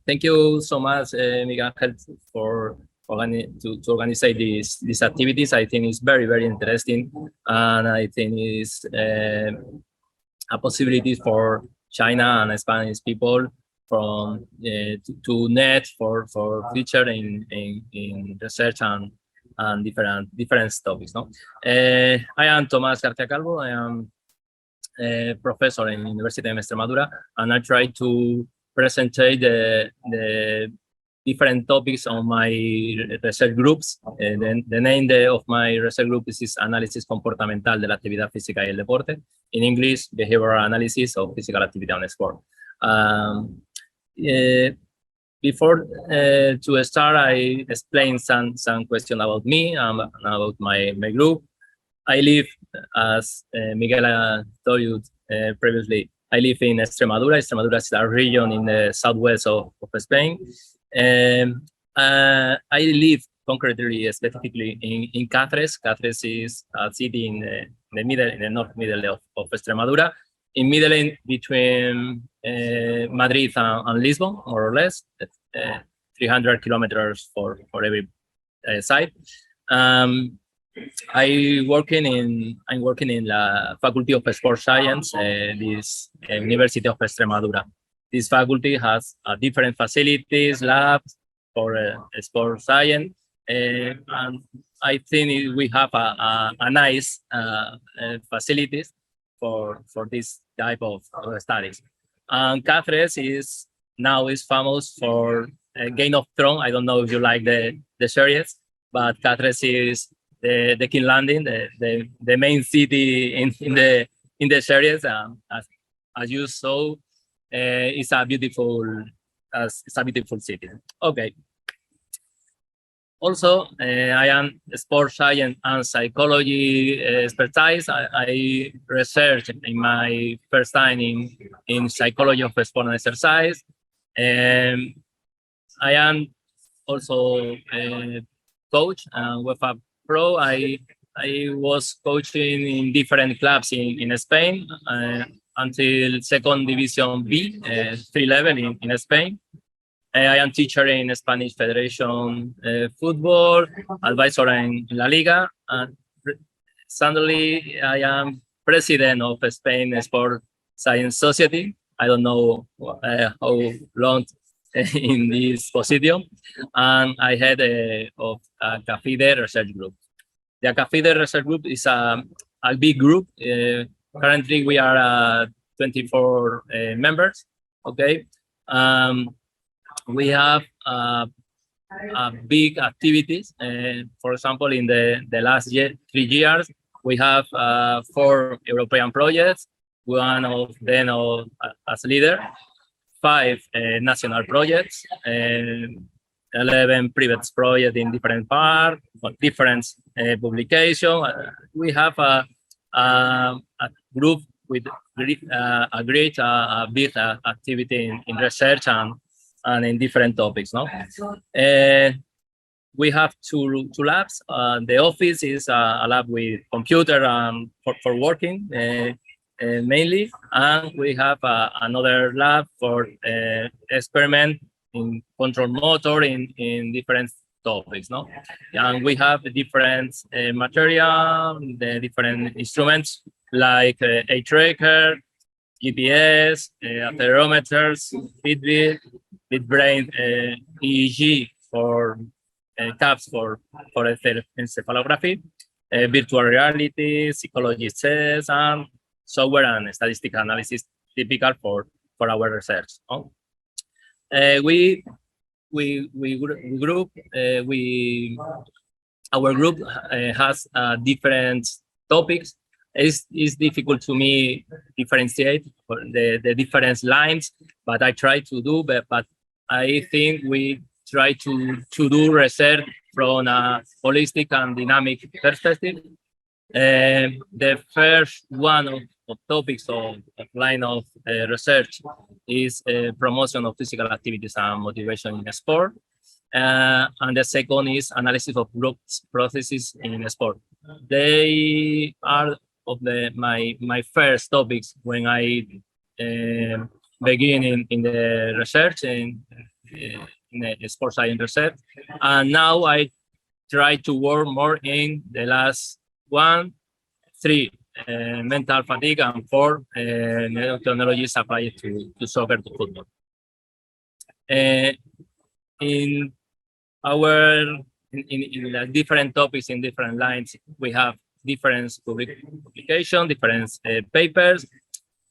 Thank you so much, Miguel Ángel, for to organize these activities. I think it's very, very interesting, and I think it's a possibility for China and Spanish people from to net for future in research and different topics. No, I am Tomás García Calvo. I am a professor in Universidad of Extremadura, and I try to present the different topics on my research groups. The name of my research group is Análisis Comportamental de la Actividad Física y el Deporte. In English, Behavioral Analysis of Physical Activity and Sport. Before to start, I explain some questions about me and about my group. I live, as Miguel told you previously, I live in Extremadura. Extremadura is a region in the southwest of Spain. I live concretely, specifically in Cáceres. Cáceres is a city in the north middle of Extremadura, in middle between Madrid and Lisbon, more or less, 300 kilometers for every side. I'm working in the Faculty of Sport Science, this University of Extremadura. This faculty has different facilities, labs for sport science, and I think we have a nice facilities for this type of studies. And Cáceres is famous for Game of Thrones. I don't know if you like the series, but Cáceres is the King Landing, the main city in the series. As you saw, it's a beautiful city. Okay. Also, I am sports science and psychology expertise. I researched in my first time in psychology of sport and exercise. I am also a coach with a pro. I was coaching in different clubs in Spain until second division B, 3 level in Spain. I am teacher in Spanish Federation football, advisor in La Liga, and suddenly I am president of Spain Sport Science Society. I don't know how long in this position, and I head of a CAFIDE research group. The CAFIDE research group is a big group. Currently, we are 24 members. Okay, we have big activities. For example, in the last 3 years, we have 4 European projects. One of them as leader. 5 national projects, 11 private projects in different parts, different publications. We have a group with a great big activity in research and in different topics. No, we have two labs. The office is a lab with computer for working. Mainly, and we have another lab for experiment in control motor in different topics, no? And we have different material, the different instruments like a tracker, GPS, accelerometers, Fitbit, brain EEG for caps for encephalography, virtual reality, psychology tests, and software and statistical analysis typical for our research. Our group has different topics. It's difficult to me differentiate the different lines, but I try to do. But I think we try to do research from a holistic and dynamic perspective. The first one of topics of line of research is promotion of physical activities and motivation in sport. And the second is analysis of group processes in sport. They are of my first topics when I begin in the research in in a sports science research. And now I try to work more in the last 3 mental fatigue and 4 new technologies applied to soccer, to football. In the different topics in different lines, we have different publication, different papers.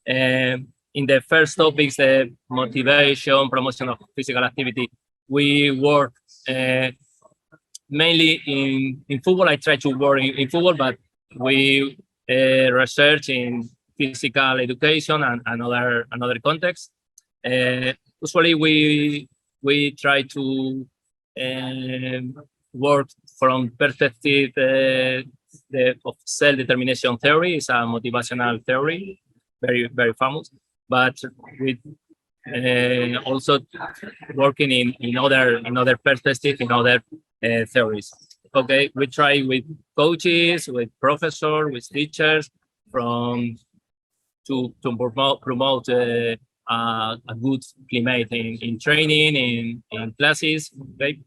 In the first topics, the motivation, promotion of physical activity, we work mainly in football. I try to work in football, but we research in physical education and another context. Usually, we try to work from perspective of self-determination theory. Is a motivational theory, very famous. But with also working in other perspectives, in other theories. Okay, we try with coaches, with professors, with teachers, to promote a good climate in training, in classes. Okay,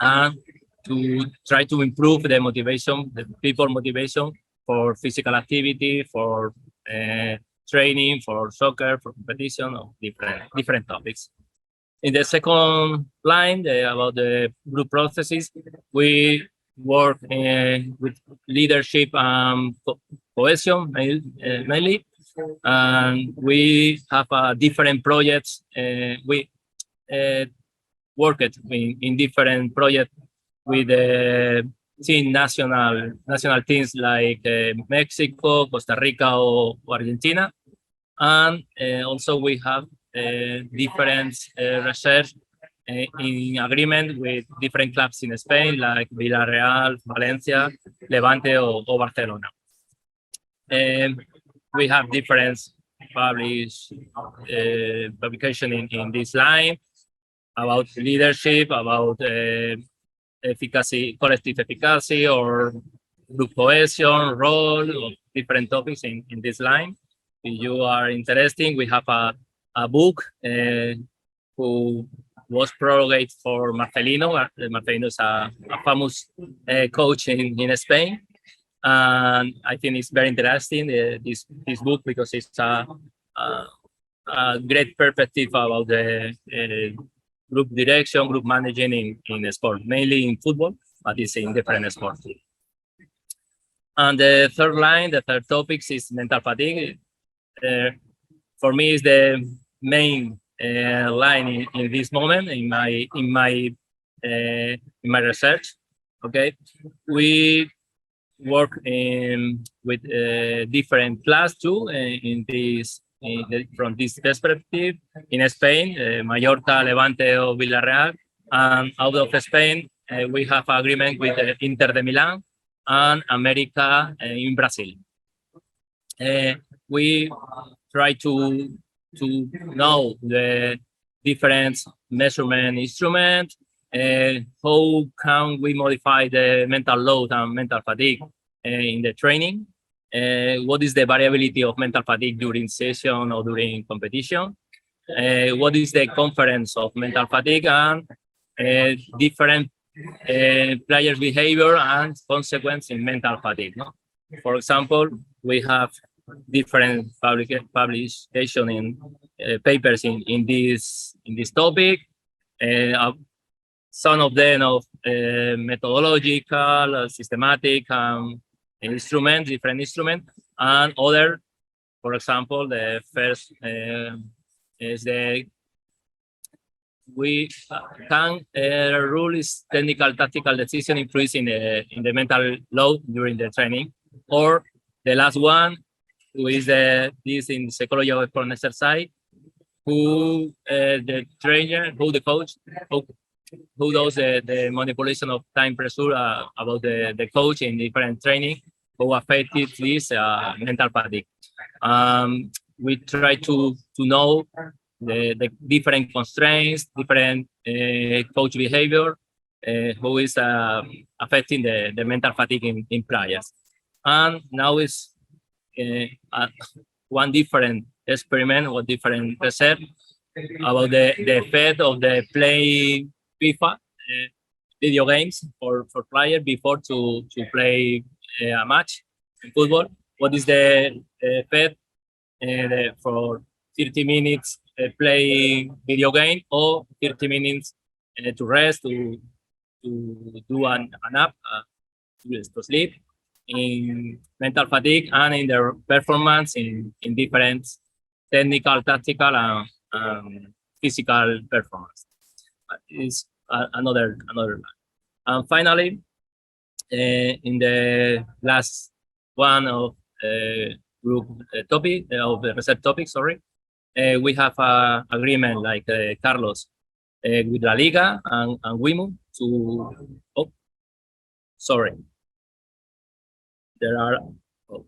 and to try to improve the motivation, the people motivation for physical activity, for training, for soccer, for competition, of different topics. In the second line, about the group processes, we work with leadership and cohesion mainly, and we have different projects. We worked in different projects with national teams like Mexico, Costa Rica, or Argentina. And also we have different research in agreement with different clubs in Spain, like Villarreal, Valencia, Levante, or Barcelona. We have different publication in this line about leadership, about efficacy, collective efficacy, or group cohesion, role, of different topics in this line. If you are interested, we have a book who was prologued for Marcelino. Marcelino is a famous coach in Spain. And I think it's very interesting, this book, because it's a great perspective about the group direction, group managing in sport, mainly in football, but it's in different sports. And the third line, the third topic is mental fatigue. For me, is the main line in this moment in my research. Okay, we work with different class too from this perspective in Spain, Mallorca, Levante, or Villarreal, and out of Spain we have agreement with Inter de Milan and America in Brazil. We try to know the different measurement instruments. How can we modify the mental load and mental fatigue in the training? What is the variability of mental fatigue during session or during competition? What is the conference of mental fatigue and different players' behavior and consequence in mental fatigue? No? For example, we have different publication in papers in this topic. Some of them of methodological, systematic different instruments, and other, for example, the first is we can rule is technical tactical decision influence in the mental load during the training, or the last one, who is this in psychology of sport and exercise, who the trainer, who the coach, who does the manipulation of time pressure about the coach in different training, who affected this mental fatigue. We try to know the different constraints, different coach behavior, who is affecting the mental fatigue in players. And now is one different experiment or different research about the effect of the playing FIFA video games for players before to play a match in football. What is the effect for 30 minutes playing video game or 30 minutes to rest, to do an nap, to sleep, in mental fatigue and in their performance in different technical, tactical, and physical performance. Is another. And finally, in the last one of group topic of the research topic, sorry, we have a agreement like Carlos with La Liga and WIMU to. Oh, sorry. There are. Oh.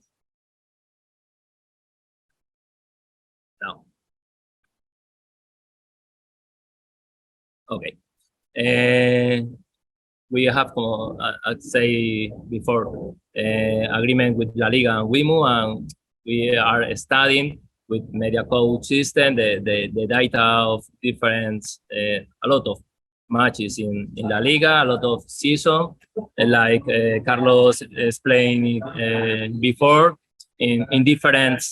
No. Okay. We have, I'd say before, agreement with La Liga and WIMU, and we are studying with media code system the data of different, a lot of matches in La Liga, a lot of season, like Carlos explained before, in different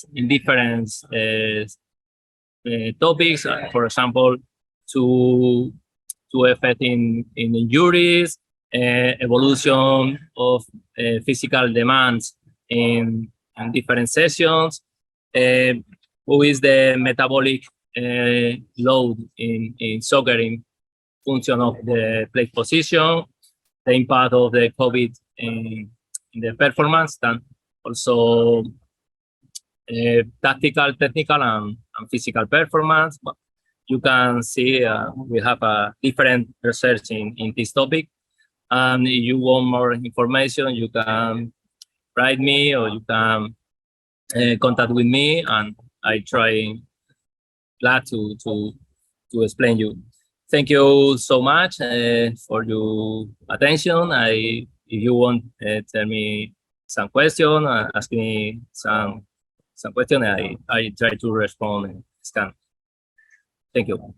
topics, for example, to effect in injuries, evolution of physical demands in different sessions, who is the metabolic load in soccer in function of the play position, the impact of the COVID in the performance, and also tactical, technical, and physical performance. But you can see we have a different research in this topic. And if you want more information, you can write me or you can contact with me, and I try glad to explain you. Thank you so much for your attention. If you want, tell me some question, ask me some question. I try to respond. Thank you.